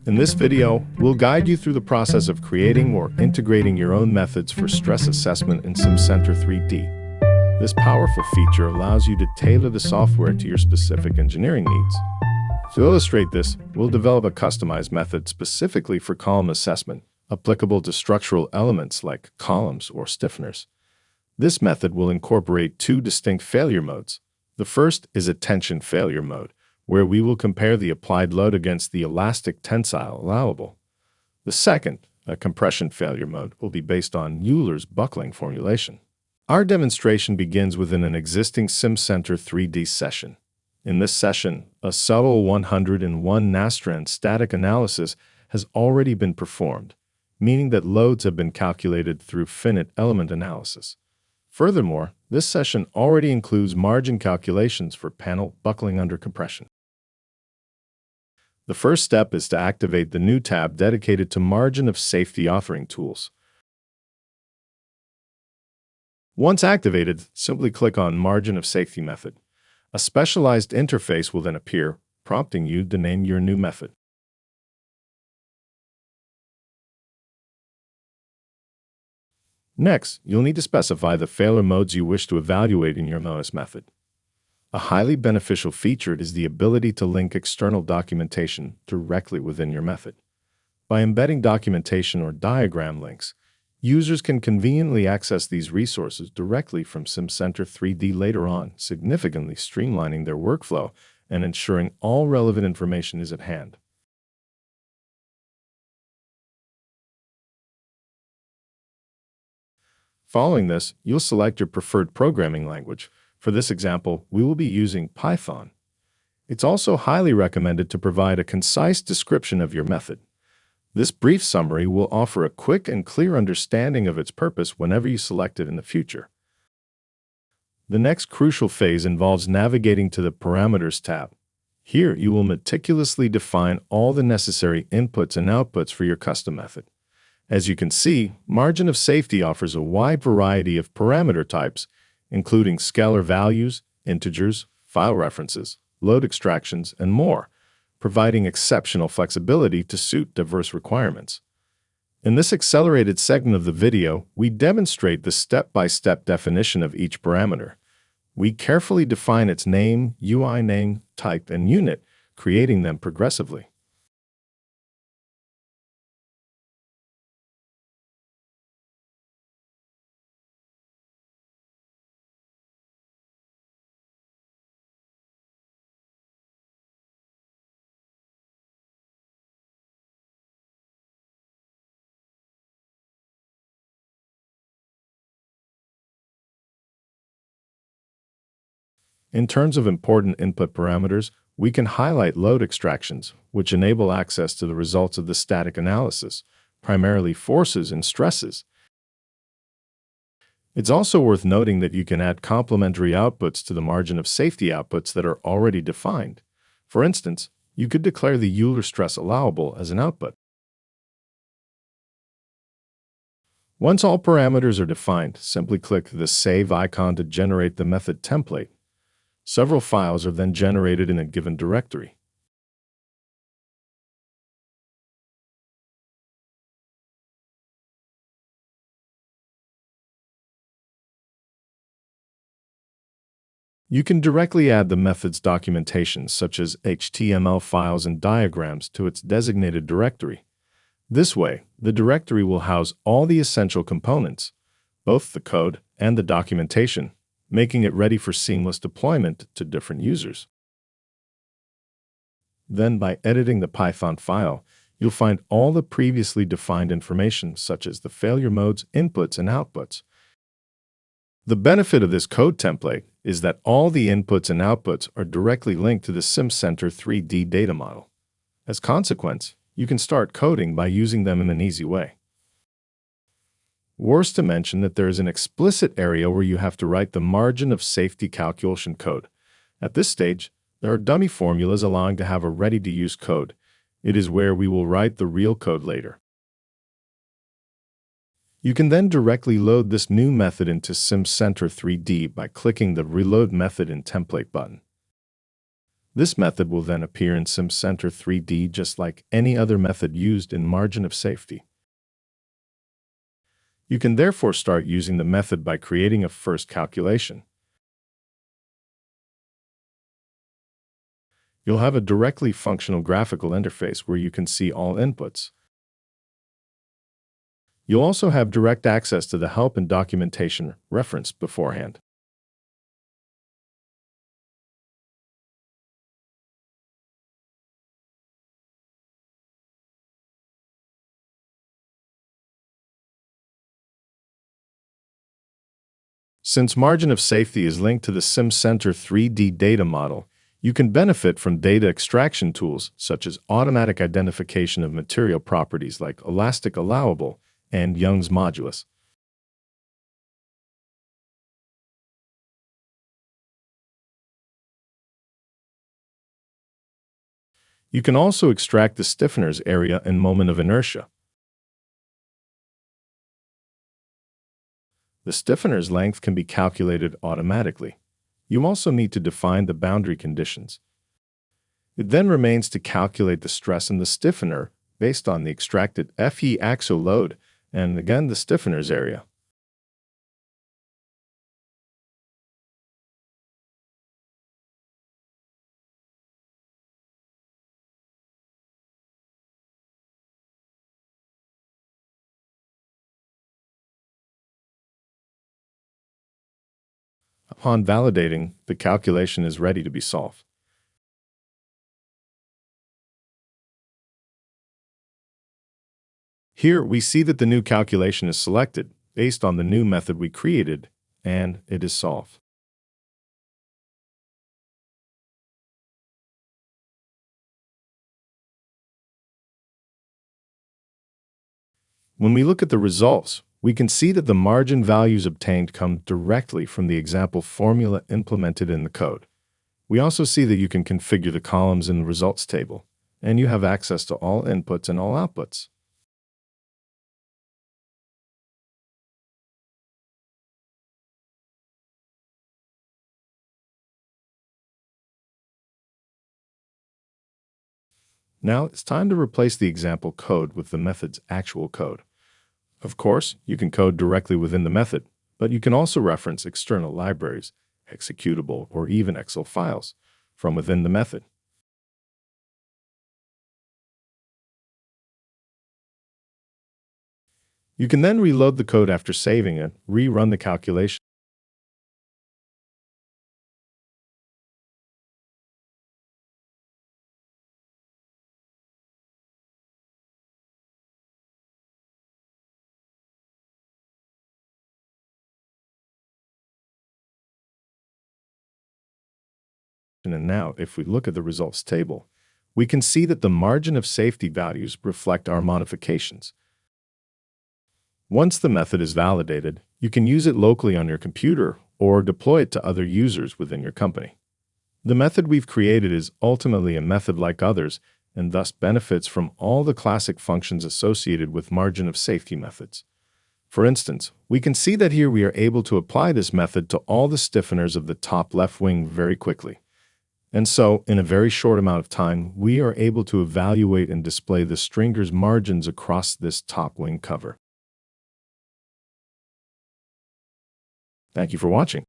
In this video, we'll guide you through the process of creating or integrating your own methods for stress assessment in Simcenter 3D. This powerful feature allows you to tailor the software to your specific engineering needs. To illustrate this, we'll develop a customized method specifically for column assessment, applicable to structural elements like columns or stiffeners. This method will incorporate two distinct failure modes. The first is a tension failure mode, where we will compare the applied load against the elastic tensile allowable. The second, a compression failure mode, will be based on Euler's buckling formulation. Our demonstration begins within an existing Simcenter 3D session. In this session, a subtle 101 nastran static analysis has already been performed, meaning that loads have been calculated through finite element analysis. Furthermore, this session already includes margin calculations for panel buckling under compression. The first step is to activate the new tab dedicated to margin of safety authoring tools. Once activated, simply click on Margin of Safety method. A specialized interface will then appear, prompting you to name your new method. Next, you'll need to specify the failure modes you wish to evaluate in your MOS method. A highly beneficial feature is the ability to link external documentation directly within your method. By embedding documentation or diagram links, users can conveniently access these resources directly from Simcenter 3D later on, significantly streamlining their workflow and ensuring all relevant information is at hand. Following this, you'll select your preferred programming language. For this example, we will be using Python. It's also highly recommended to provide a concise description of your method. This brief summary will offer a quick and clear understanding of its purpose whenever you select it in the future. The next crucial phase involves navigating to the Parameters tab. Here, you will meticulously define all the necessary inputs and outputs for your custom method. As you can see, Margin of Safety offers a wide variety of parameter types, including scalar values, integers, file references, load extractions, and more, providing exceptional flexibility to suit diverse requirements. In this accelerated segment of the video, we demonstrate the step-by-step definition of each parameter. We carefully define its name, UI name, type, and unit, creating them progressively. In terms of important input parameters, we can highlight load extractions, which enable access to the results of the static analysis, primarily forces and stresses. It's also worth noting that you can add complementary outputs to the margin of safety outputs that are already defined. For instance, you could declare the Euler stress allowable as an output. Once all parameters are defined, simply click the Save icon to generate the method template. Several files are then generated in a given directory. You can directly add the method's documentation, such as HTML files and diagrams, to its designated directory. This way, the directory will house all the essential components, both the code and the documentation, making it ready for seamless deployment to different users. Then, by editing the Python file, you'll find all the previously defined information, such as the failure modes, inputs, and outputs. The benefit of this code template is that all the inputs and outputs are directly linked to the Simcenter 3D data model. As a consequence, you can start coding by using them in an easy way. Worth to mention that there is an explicit area where you have to write the margin of safety calculation code. At this stage, there are dummy formulas allowing to have a ready-to-use code. It is where we will write the real code later. You can then directly load this new method into Simcenter 3D by clicking the Reload Method in Template button. This method will then appear in Simcenter 3D just like any other method used in margin of safety. You can therefore start using the method by creating a first calculation. You'll have a directly functional graphical interface where you can see all inputs. You'll also have direct access to the help and documentation referenced beforehand. Since margin of safety is linked to the Simcenter 3D data model, you can benefit from data extraction tools such as automatic identification of material properties like elastic allowable and Young's modulus. You can also extract the stiffener's area and moment of inertia. The stiffener's length can be calculated automatically. You also need to define the boundary conditions. It then remains to calculate the stress in the stiffener based on the extracted Fe axial load and again the stiffener's area. Upon validating, the calculation is ready to be solved. Here, we see that the new calculation is selected based on the new method we created, and it is solved. When we look at the results, we can see that the margin values obtained come directly from the example formula implemented in the code. We also see that you can configure the columns in the results table, and you have access to all inputs and all outputs. Now it's time to replace the example code with the method's actual code. Of course, you can code directly within the method, but you can also reference external libraries, executable, or even Excel files from within the method. You can then reload the code after saving it, rerun the calculation, and now if we look at the results table, we can see that the margin of safety values reflect our modifications. Once the method is validated, you can use it locally on your computer or deploy it to other users within your company. The method we've created is ultimately a method like others and thus benefits from all the classic functions associated with margin of safety methods. For instance, we can see that here we are able to apply this method to all the stiffeners of the top left wing very quickly. And so, in a very short amount of time, we are able to evaluate and display the stringer's margins across this top wing cover. Thank you for watching.